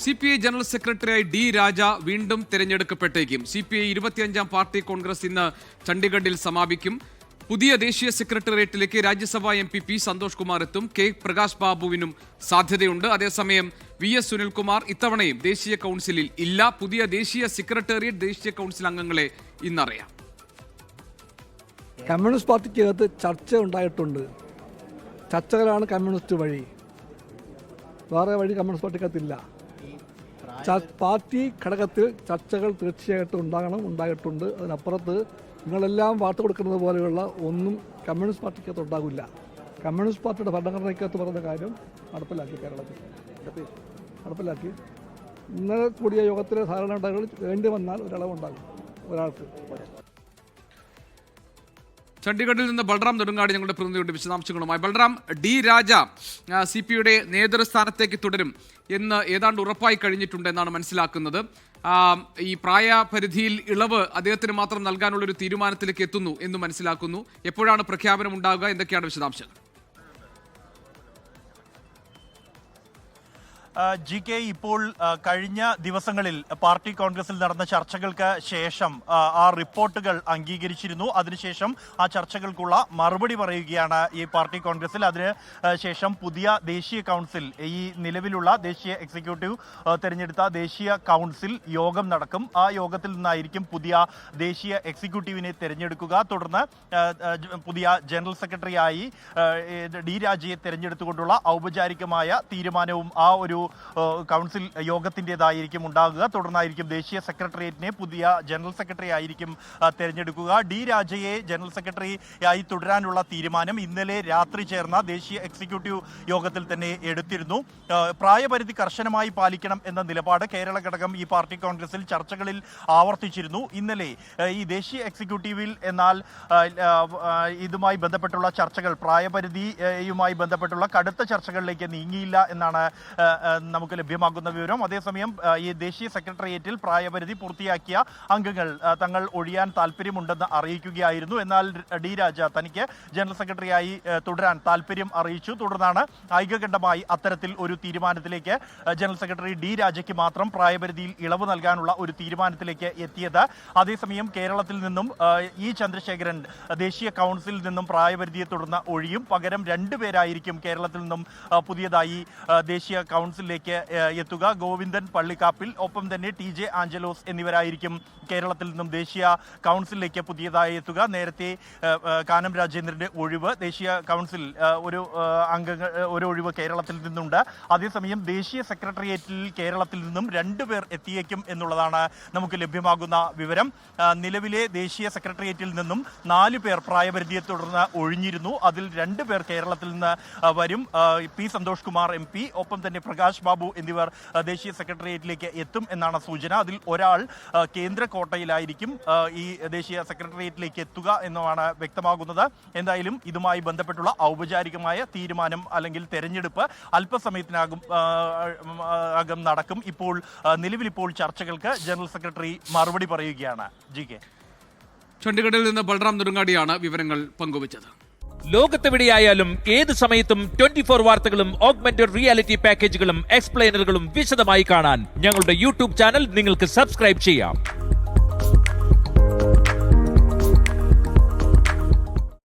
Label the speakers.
Speaker 1: CPI general സെക്രട്ടറിയായി D രാജ വീണ്ടും തിരഞ്ഞെടുക്കപ്പെട്ടേക്കും. CPI 25ാം party Congress ഇന്ന് ചണ്ഡീഗഡിൽ സമാപിക്കും. പുതിയ ദേശീയ സെക്രട്ടേറിയറ്റിലേക്ക് രാജ്യസഭാ MP പി സന്തോഷ് കുമാർ എത്തും. കെ പ്രകാശ് ബാബുവിനും സാധ്യതയുണ്ട്. അതേസമയം VS സുനിൽകുമാർ ഇത്തവണയും ദേശീയ കൗൺസിലിൽ ഇല്ല. പുതിയ ദേശീയ സെക്രട്ടേറിയറ്റ് ദേശീയ കൗൺസിൽ അംഗങ്ങളെ ഇന്നറിയാം.
Speaker 2: കമ്മ്യൂണിസ്റ്റ് പാർട്ടിക്കകത്ത് ചർച്ച ഉണ്ടായിട്ടുണ്ട്. ചർച്ചകളാണ് കമ്മ്യൂണിസ്റ്റ് വഴി, വേറെ വഴി കമ്മ്യൂണിസ്റ്റ് പാർട്ടിക്കകത്തില്ല. പാർട്ടി ഘടകത്തിൽ ചർച്ചകൾ തീർച്ചയായിട്ടും ഉണ്ടായിട്ടുണ്ട്. അതിനപ്പുറത്ത് നിങ്ങളെല്ലാം വാർത്ത കൊടുക്കുന്നത് പോലെയുള്ള ഒന്നും കമ്മ്യൂണിസ്റ്റ് പാർട്ടിക്കകത്ത് ഉണ്ടാകില്ല. കമ്മ്യൂണിസ്റ്റ് പാർട്ടിയുടെ ഭരണഘടനയ്ക്കകത്ത് പറയുന്ന കാര്യം നടപ്പിലാക്കി ഇന്നലെ കൂടിയ യോഗത്തിലെ ധാരണകൾ വേണ്ടി വന്നാൽ ഒരളവുണ്ടാകും ഒരാൾക്ക്.
Speaker 1: ചണ്ഡീഗഡിൽ നിന്ന് ബൽറാം നെടുങ്ങാടി ഞങ്ങളുടെ പ്രതിനിധിയുടെ വിശദാംശങ്ങളുമായി. ബൽറാം, ഡി രാജ CPIയുടെ നേതൃസ്ഥാനത്തേക്ക് തുടരും എന്ന് ഏതാണ്ട് ഉറപ്പായി കഴിഞ്ഞിട്ടുണ്ടെന്നാണ് മനസ്സിലാക്കുന്നത്. ഈ പ്രായപരിധിയിൽ ഇളവ് അദ്ദേഹത്തിന് മാത്രം നൽകാനുള്ളൊരു തീരുമാനത്തിലേക്ക് എത്തുന്നു എന്ന് മനസ്സിലാക്കുന്നു. എപ്പോഴാണ് പ്രഖ്യാപനം ഉണ്ടാവുക? എന്തൊക്കെയാണ് വിശദാംശങ്ങൾ?
Speaker 3: GK, ഇപ്പോൾ കഴിഞ്ഞ ദിവസങ്ങളിൽ പാർട്ടി കോൺഗ്രസിൽ നടന്ന ചർച്ചകൾക്ക് ശേഷം ആ റിപ്പോർട്ടുകൾ അംഗീകരിച്ചിരുന്നു. അതിനുശേഷം ആ ചർച്ചകൾക്കുള്ള മറുപടി പറയുകയാണ് ഈ പാർട്ടി കോൺഗ്രസിൽ. അതിന് ശേഷം പുതിയ ദേശീയ കൗൺസിൽ, ഈ നിലവിലുള്ള ദേശീയ എക്സിക്യൂട്ടീവ് തിരഞ്ഞെടുത്ത ദേശീയ കൗൺസിൽ യോഗം നടക്കും. ആ യോഗത്തിൽ നിന്നായിരിക്കും പുതിയ ദേശീയ എക്സിക്യൂട്ടീവിനെ തിരഞ്ഞെടുക്കുക. തുടർന്ന് പുതിയ ജനറൽ സെക്രട്ടറിയായി ഡി രാജയെ തിരഞ്ഞെടുത്തുകൊണ്ടുള്ള ഔപചാരികമായ തീരുമാനവും ആ ഒരു കൗൺസിൽ യോഗത്തിൻ്റെതായിരിക്കും ഉണ്ടാകുക. തുടർന്നായിരിക്കും ദേശീയ സെക്രട്ടേറിയറ്റിനെ പുതിയ ജനറൽ സെക്രട്ടറി ആയിരിക്കും തിരഞ്ഞെടുക്കുക. ഡി രാജയെ ജനറൽ സെക്രട്ടറിയായി തുടരാനുള്ള തീരുമാനം ഇന്നലെ രാത്രി ചേർന്ന ദേശീയ എക്സിക്യൂട്ടീവ് യോഗത്തിൽ തന്നെ എടുത്തിരുന്നു. പ്രായപരിധി കർശനമായി പാലിക്കണം എന്ന നിലപാട് കേരള ഘടകം ഈ പാർട്ടി കോൺഗ്രസിൽ ചർച്ചകളിൽ ആവർത്തിച്ചിരുന്നു. ഇന്നലെ ഈ ദേശീയ എക്സിക്യൂട്ടീവിൽ എന്നാൽ ഇതുമായി ബന്ധപ്പെട്ടുള്ള ചർച്ചകൾ, പ്രായപരിധിയുമായി ബന്ധപ്പെട്ടുള്ള കടുത്ത ചർച്ചകളിലേക്ക് നീങ്ങിയില്ല എന്നാണ് നമുക്ക് ലഭ്യമാകുന്ന വിവരം. അതേസമയം ഈ ദേശീയ സെക്രട്ടേറിയറ്റിൽ പ്രായപരിധി പൂർത്തിയാക്കിയ അംഗങ്ങൾ തങ്ങൾ ഒഴിയാൻ താല്പര്യമുണ്ടെന്ന് അറിയിക്കുകയായിരുന്നു. എന്നാൽ ഡി രാജ തനിക്ക് ജനറൽ സെക്രട്ടറിയായി തുടരാൻ താല്പര്യം അറിയിച്ചു. തുടർന്നാണ് ഐകകണ്ഠമായി അത്തരത്തിൽ ഒരു തീരുമാനത്തിലേക്ക് ജനറൽ സെക്രട്ടറി ഡി രാജയ്ക്ക് മാത്രം പ്രായപരിധിയിൽ ഇളവ് നൽകാനുള്ള ഒരു തീരുമാനത്തിലേക്ക് എത്തിയത്. അതേസമയം കേരളത്തിൽ നിന്നും E ചന്ദ്രശേഖരൻ ദേശീയ കൗൺസിലിൽ നിന്നും പ്രായപരിധിയെ തുടർന്ന് ഒഴിയും. പകരം 2 പേരായിരിക്കും കേരളത്തിൽ നിന്നും പുതിയതായി ദേശീയ കൗൺസിലിലേക്ക് എത്തുക. ഗോവിന്ദൻ പള്ളിക്കാപ്പിൽ, ഒപ്പം തന്നെ TJ ആഞ്ചലോസ് എന്നിവരായിരിക്കും കേരളത്തിൽ നിന്നും ദേശീയ കൗൺസിലിലേക്ക് പുതിയതായി എത്തുക. നേരത്തെ കാനം രാജേന്ദ്രന്റെ ഒഴിവ്, ദേശീയ കൗൺസിൽ ഒരു ഒഴിവ് കേരളത്തിൽ നിന്നുണ്ട്. അതേസമയം ദേശീയ സെക്രട്ടേറിയറ്റിൽ കേരളത്തിൽ നിന്നും 2 പേർ എത്തിയേക്കും എന്നുള്ളതാണ് നമുക്ക് ലഭ്യമാകുന്ന വിവരം. നിലവിലെ ദേശീയ സെക്രട്ടേറിയറ്റിൽ നിന്നും 4 പേർ പ്രായപരിധിയെ തുടർന്ന് ഒഴിഞ്ഞിരുന്നു. അതിൽ 2 പേർ കേരളത്തിൽ നിന്ന് വരും. പി സന്തോഷ് കുമാർ MP, ഒപ്പം തന്നെ പ്രകാശ് ബാബു എന്നിവർ ദേശീയ സെക്രട്ടേറിയറ്റിലേക്ക് എത്തും എന്നാണ് സൂചന. അതിൽ ഒരാൾ കേന്ദ്ര കോട്ടയിലായിരിക്കും ഈ ദേശീയ സെക്രട്ടേറിയറ്റിലേക്ക് എത്തുക എന്നുമാണ് വ്യക്തമാകുന്നത്. എന്തായാലും ഇതുമായി ബന്ധപ്പെട്ടുള്ള ഔപചാരികമായ തീരുമാനം അല്ലെങ്കിൽ തെരഞ്ഞെടുപ്പ് അല്പസമയത്തിനകം നടക്കും. നിലവിലിപ്പോൾ ചർച്ചകൾക്ക് ജനറൽ സെക്രട്ടറി മറുപടി പറയുകയാണ്. GK,
Speaker 1: ചണ്ഡീഗഡിൽ നിന്ന് ബൽറാം നെടുങ്ങാടിയാണ് വിവരങ്ങൾ പങ്കുവച്ചത്.
Speaker 4: ലോകത്തെവിടെയായാലും ഏത് സമയത്തും 24 വാർത്തകളും ഓഗ്മെന്റഡ് റിയാലിറ്റി പാക്കേജുകളും എക്സ്പ്ലെയിനറുകളും വിശദമായി കാണാൻ ഞങ്ങളുടെ YouTube ചാനൽ നിങ്ങൾക്ക് സബ്സ്ക്രൈബ് ചെയ്യാം.